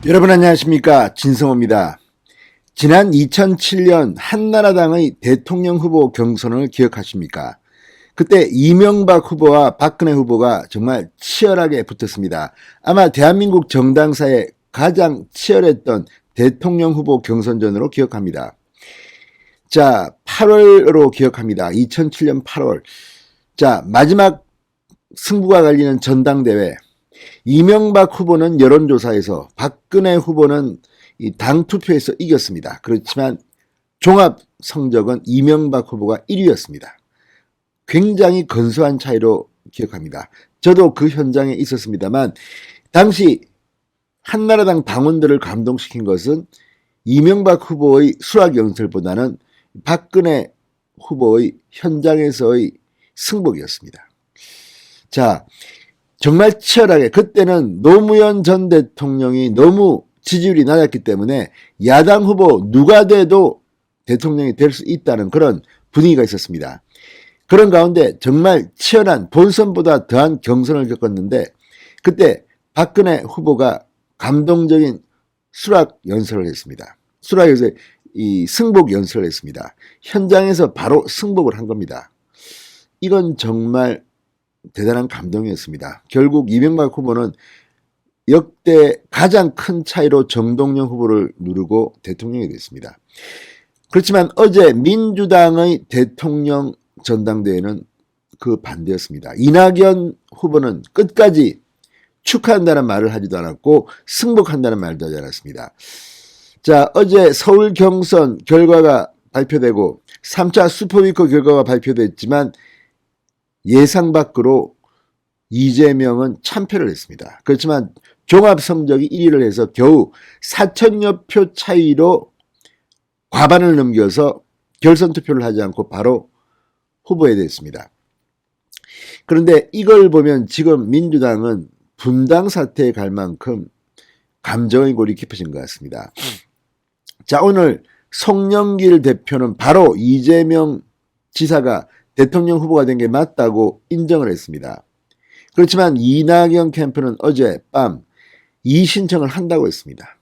여러분 안녕하십니까, 진성호입니다. 지난 2007년 한나라당의 대통령 후보 경선을 기억하십니까? 그때 이명박 후보와 박근혜 후보가 정말 치열하게 붙었습니다. 아마 대한민국 정당사에 가장 치열했던 대통령 후보 경선전으로 기억합니다. 자, 8월로 기억합니다. 2007년 8월. 자, 마지막 승부가 갈리는 전당대회. 이명박 후보는 여론조사에서, 박근혜 후보는 이 당 투표에서 이겼습니다. 그렇지만 종합 성적은 이명박 후보가 1위였습니다. 굉장히 근소한 차이로 기억합니다. 저도 그 현장에 있었습니다만 당시 한나라당 당원들을 감동시킨 것은 이명박 후보의 수락 연설보다는 박근혜 후보의 현장에서의 승복이었습니다. 자, 정말 치열하게, 그때는 노무현 전 대통령이 너무 지지율이 낮았기 때문에 야당 후보 누가 돼도 대통령이 될 수 있다는 그런 분위기가 있었습니다. 그런 가운데 정말 치열한 본선보다 더한 경선을 겪었는데, 그때 박근혜 후보가 감동적인 수락 연설을 했습니다. 수락 연설, 이 승복 연설을 했습니다. 현장에서 바로 승복을 한 겁니다. 이건 정말 대단한 감동이었습니다. 결국 이명박 후보는 역대 가장 큰 차이로 정동영 후보를 누르고 대통령이 됐습니다. 그렇지만 어제 민주당의 대통령 전당대회는 그 반대였습니다. 이낙연 후보는 끝까지 축하한다는 말을 하지도 않았고 승복한다는 말도 하지 않았습니다. 자, 어제 서울 경선 결과가 발표되고 3차 슈퍼위크 결과가 발표됐지만 예상 밖으로 이재명은 참패를 했습니다. 그렇지만 종합 성적이 1위를 해서 겨우 4천여 표 차이로 과반을 넘겨서 결선 투표를 하지 않고 바로 후보에 됐습니다. 그런데 이걸 보면 지금 민주당은 분당 사태에 갈 만큼 감정의 골이 깊어진 것 같습니다. 자, 오늘 송영길 대표는 바로 이재명 지사가 대통령 후보가 된 게 맞다고 인정을 했습니다. 그렇지만 이낙연 캠프는 어젯밤 이의신청을 한다고 했습니다.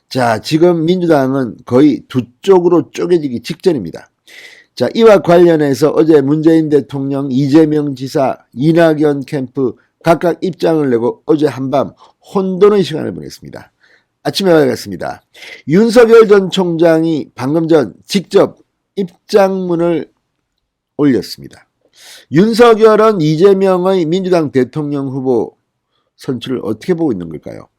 자, 지금 민주당은 거의 두 쪽으로 쪼개지기 직전입니다. 자, 이와 관련해서 어제 문재인 대통령, 이재명 지사, 이낙연 캠프 각각 입장을 내고 어제 한밤 혼돈의 시간을 보냈습니다. 아침에 밝았습니다. 윤석열 전 총장이 방금 전 직접 입장문을 올렸습니다. 윤석열은 이재명의 민주당 대통령 후보 선출을 어떻게 보고 있는 걸까요?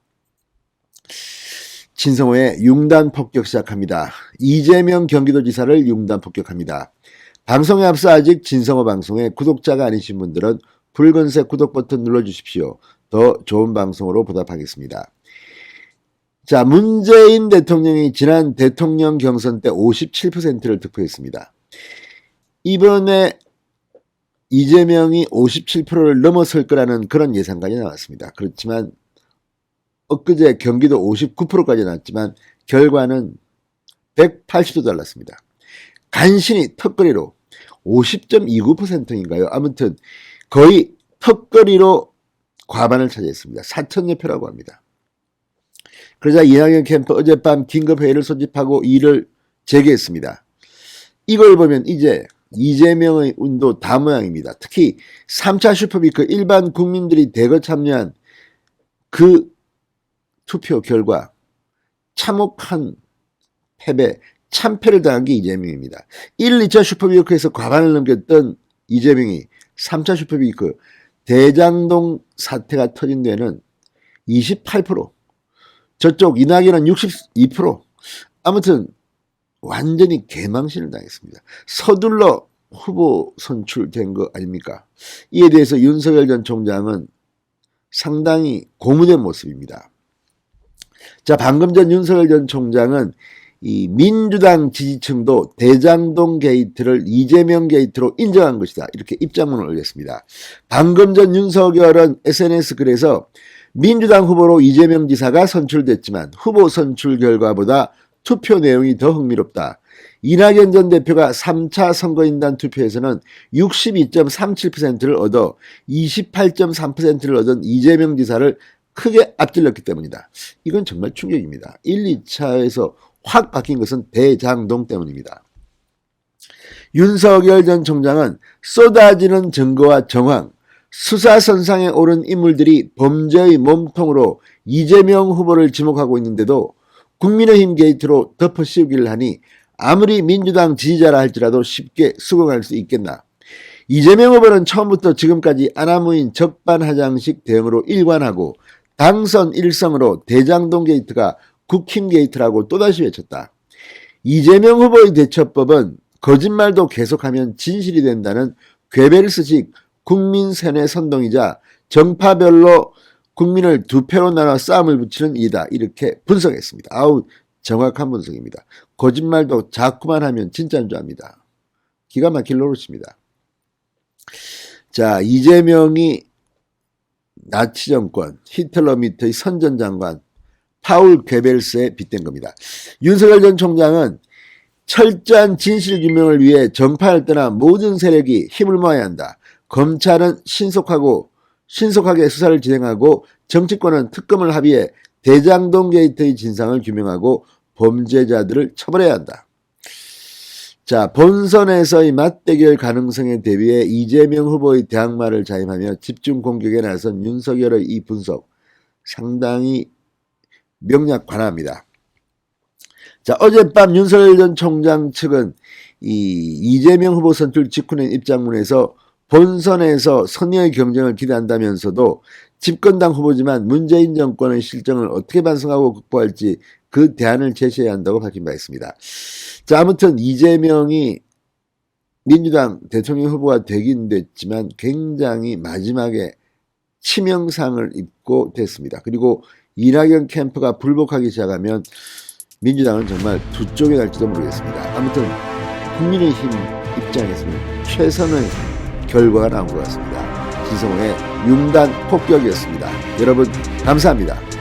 진성호의 융단 폭격 시작합니다. 이재명 경기도지사를 융단 폭격합니다. 방송에 앞서 아직 진성호 방송에 구독자가 아니신 분들은 붉은색 구독 버튼 눌러주십시오. 더 좋은 방송으로 보답하겠습니다. 자, 문재인 대통령이 지난 대통령 경선 때 57%를 득표했습니다. 이번에 이재명이 57%를 넘어설 거라는 그런 예상까지 나왔습니다. 그렇지만 엊그제 경기도 59%까지 나왔지만 결과는 180도 달랐습니다. 간신히 턱걸이로 50.29%인가요? 아무튼 거의 턱걸이로 과반을 차지했습니다. 4천여 표라고 합니다. 그러자 이낙연 캠프 어젯밤 긴급회의를 소집하고 이를 재개했습니다. 이걸 보면 이제 이재명의 운도 다 모양입니다. 특히 3차 슈퍼위크 일반 국민들이 대거 참여한 그 투표 결과 참혹한 패배, 참패를 당한 게 이재명입니다. 1, 2차 슈퍼위크에서 과반을 넘겼던 이재명이 3차 슈퍼위크 대장동 사태가 터진 데는 28%, 저쪽 이낙연은 62%, 아무튼 완전히 개망신을 당했습니다. 서둘러 후보 선출된 거 아닙니까? 이에 대해서 윤석열 전 총장은 상당히 고무된 모습입니다. 자, 방금 전 윤석열 전 총장은 이 민주당 지지층도 대장동 게이트를 이재명 게이트로 인정한 것이다, 이렇게 입장문을 올렸습니다. 방금 전 윤석열은 SNS 글에서 민주당 후보로 이재명 지사가 선출됐지만 후보 선출 결과보다 투표 내용이 더 흥미롭다. 이낙연 전 대표가 3차 선거인단 투표에서는 62.37%를 얻어 28.3%를 얻은 이재명 지사를 크게 앞질렀기 때문이다. 이건 정말 충격입니다. 1, 2차에서 확 바뀐 것은 대장동 때문입니다. 윤석열 전 총장은 쏟아지는 증거와 정황, 수사선상에 오른 인물들이 범죄의 몸통으로 이재명 후보를 지목하고 있는데도 국민의힘 게이트로 덮어씌우기를 하니 아무리 민주당 지지자라 할지라도 쉽게 수긍할 수 있겠나. 이재명 후보는 처음부터 지금까지 아나무인 적반하장식 대응으로 일관하고 당선 일성으로 대장동 게이트가 국힘 게이트라고 또다시 외쳤다. 이재명 후보의 대처법은 거짓말도 계속하면 진실이 된다는 괴벨스식 국민 세뇌 선동이자 정파별로 국민을 두 패로 나눠 싸움을 붙이는 이다. 이렇게 분석했습니다. 아우, 정확한 분석입니다. 거짓말도 자꾸만 하면 진짜인 줄 압니다. 기가 막힐 노릇입니다. 자, 이재명이 나치 정권, 히틀러 밑의 선전장관 파울 괴벨스에 빗댄 겁니다. 윤석열 전 총장은 철저한 진실규명을 위해 정파를 떠나 모든 세력이 힘을 모아야 한다. 검찰은 신속하게 수사를 진행하고 정치권은 특검을 합의해 대장동 게이트의 진상을 규명하고 범죄자들을 처벌해야 한다. 자, 본선에서의 맞대결 가능성에 대비해 이재명 후보의 대항마를 자임하며 집중 공격에 나선 윤석열의 이 분석 상당히 명약관화합니다. 자, 어젯밤 윤석열 전 총장 측은 이재명 후보 선출 직후낸 입장문에서 본선에서 선의의 경쟁을 기대한다면서도 집권당 후보지만 문재인 정권의 실정을 어떻게 반성하고 극복할지 그 대안을 제시해야 한다고 밝힌 바 있습니다. 자, 아무튼 이재명이 민주당 대통령 후보가 되긴 됐지만 굉장히 마지막에 치명상을 입고 됐습니다. 그리고 이낙연 캠프가 불복하기 시작하면 민주당은 정말 두 쪽에 갈지도 모르겠습니다. 아무튼 국민의힘 입장에서는 최선의 결과가 나온 것 같습니다. 진성호의 융단 폭격이었습니다. 여러분 감사합니다.